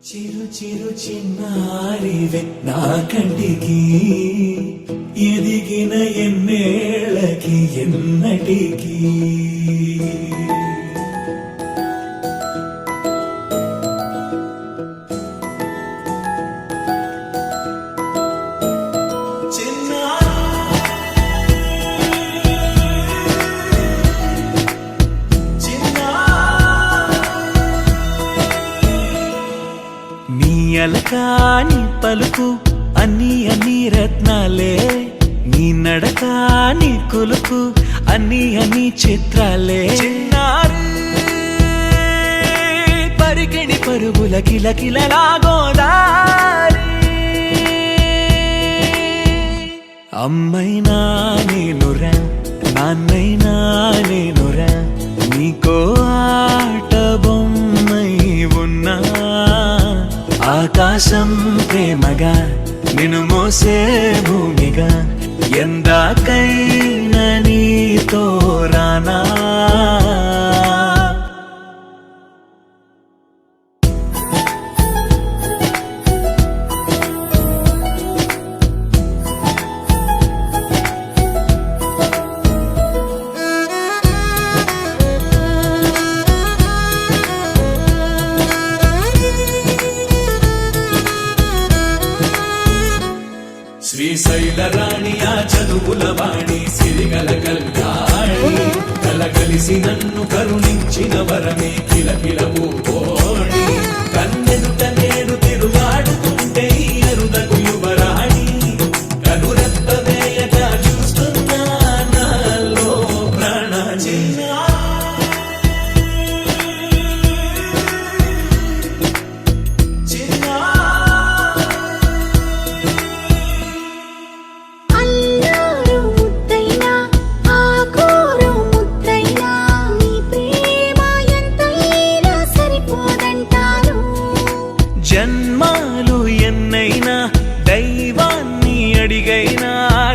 చిరు చిరు చిన్నారివే నా కంటికి ఎదిగిన ఎన్నేళ్ళకి ఎన్నటికి అలకాని పలుకు అన్ని అన్ని రత్నాలే నీ నడకాని కులుకు అన్ని అన్ని చిత్రాలే చిన్నారు పరికిణి పరుగుల కిలకిలలాగోదారి అమ్మైనా నేనురా నాన్నైనా నేనురా నీకో ఆట బొమ్మై ఉన్నా ఆకాశం ప్రేమగా నిన్ను మోసే భూమిగా ఎందాకైనా నీతో రానా శ్రీశైల రాణి ఆ చదువుల వాణి సిరిగల కల్యాణి కలగలిసి నన్ను కరుణించిన వరమే కిలకిలవు కోణి కన్నెదుట నేను తిరుగాడుతుంటే అరుదకు యువరాణి కనురెప్ప వేయగా చూస్తున్నా నాలో ప్రాణ జన్మాలు ఎన్నైనా దైవాన్ని అడిగైనా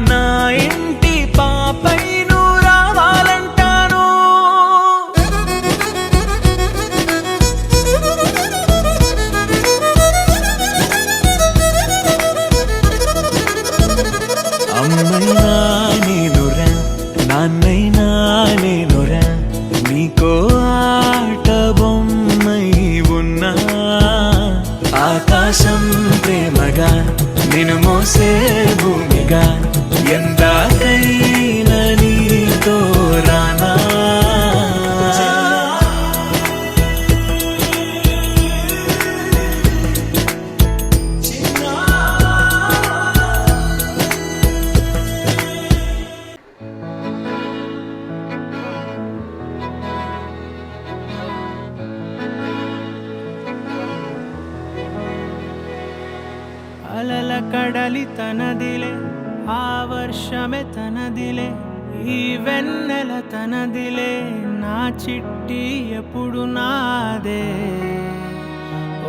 నా ఇంటి పాపై నువ్వు రావాలంటాను అమ్మైనా నేనురా నాన్నైనా నేనురా నీకో ఆట బొమ్మై ఉన్నా ఆకాశం ప్రేమగా నిన్ను మోసే భూమిగా ఎందాకైనా నీతో రానా అలల కడలి తనదిలే ఆ వర్షమే తనదిలే ఈ వెన్నెల తనదిలే నా చిట్టి ఎప్పుడు నాదే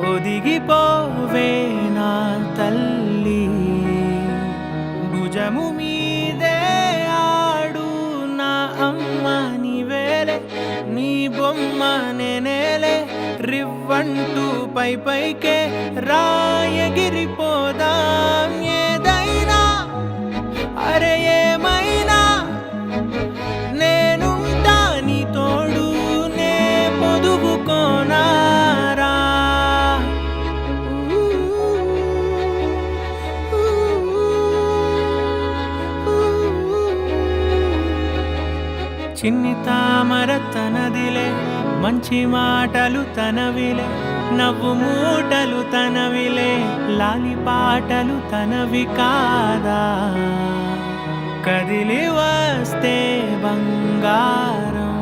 ఒదిగిపోవే నా తల్లి భుజము మీదే ఆడు నా అమ్మ నీవేలే నీ బొమ్మ నేనేలే రివ్వంటూ పై పైకే రాయగిరిపోదాం ఏదైనా అరే ఏమైనా నేనుంటా నీ తోడు నే పొదువుకోనారా చిన్ని తామర తనదిలే మంచి మాటలు తనవిలే నవ్వు మూటలు తనవిలే లాలి పాటలు తనవి కాదా కదిలి వస్తే బంగారం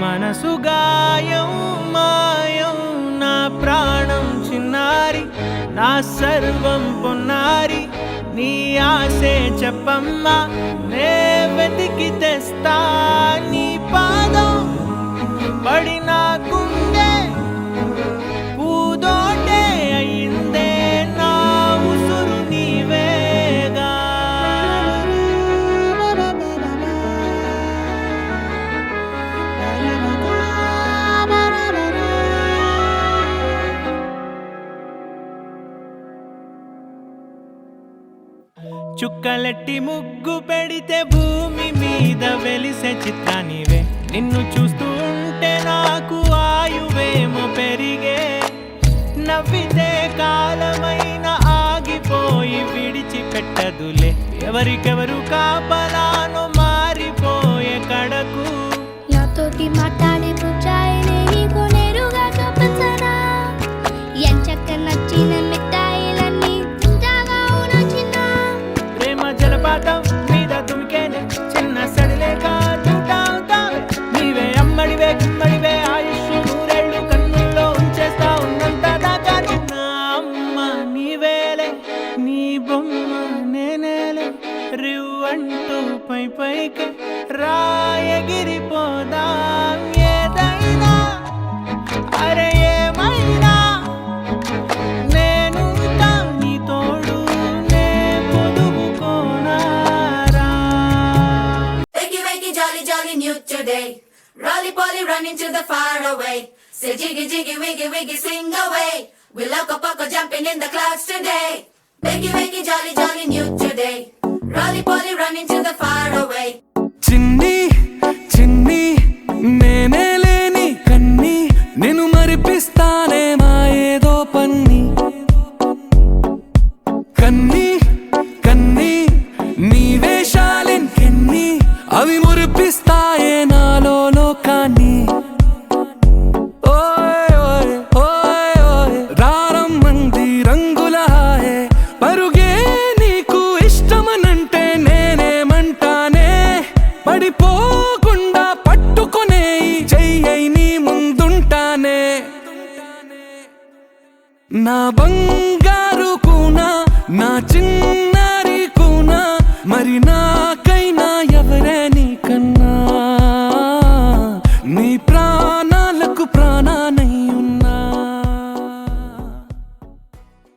మనసు గాయం మాయం నా ప్రాణం చిన్నారి నా సర్వం పొన్నారి నీ ఆశే చెప్పమ్మా నే వెతికి తెస్తా నీ పాదం పడిన గుండె పూదోటే అయిందే నా ఉసురు నీవేగా చుక్కలెట్టి ముగ్గు పెడితే భూమి మీద వెలిసే చిత్రానివే. నిన్ను చూస్తూ ఉంటే నాకు ఆయువేమో పెరిగే. నవ్వితే కాలమైన ఆగిపోయి విడిచిపెట్టదులే. ఎవరికెవరు కాపలానో మారిపోయే కడకు. నాతోటి మాట్లాడే పుచ్చాయిని నీకు నేరుగా చూపించనా? ఎంచక్క నచ్చిన మిఠాయిలన్నీ తింటాగా నచ్చిన. ప్రేమ జలపాతం మీద తుమికేనే చిన్న సడిలేక చూటావుతావే. నీవే అమ్మడివే గుమ్మడివే ఆయుష్ నూరేళ్ళు కన్నుల్లో ఉంచేస్తా ఉన్నంత దాకా. నా అమ్మ నీవేలే, నీ బొమ్మ నేనేలే. రివ్వంటూ పై పైకి రాయగిరిపోదాం ఏదైనా. అరే ఏమైనా నేనుంటా నీ తోడు, నే పొదుపుకోనారా. Wakey, wakey, jolly, jolly, new today. Rolly poly, running to the far away. Say jiggy, jiggy, wiggy, wiggy, swing away. We loco poco jumping in the clouds today. Wakey, wakey, jolly, jolly, new today. Rolly poly, running to the far away. చిన్ని చిన్ని నేనే లేని కన్ని నేను మరిపిస్తానే మా ఏదో పన్ని. కన్ని కన్ని నీ వేషాలెన్ని అవి మురిపిస్తాయే నాలో లోకాన్ని. ఓయ్ ఓయ్ ఓయ్ ఓయ్ రారమ్మంది రంగుల హాయే. పరుగే నీకు ఇష్టమనంటే నేనేమంటానే. పడిపోకుండా పట్టుకునే చెయ్యై నీ ముందుంటానే. నా బంగారు కూనా, నా చిన్నారి కూనా, మరి నాకైనా ఎవరే నీకన్నా. నీ ప్రాణాలకు ప్రాణ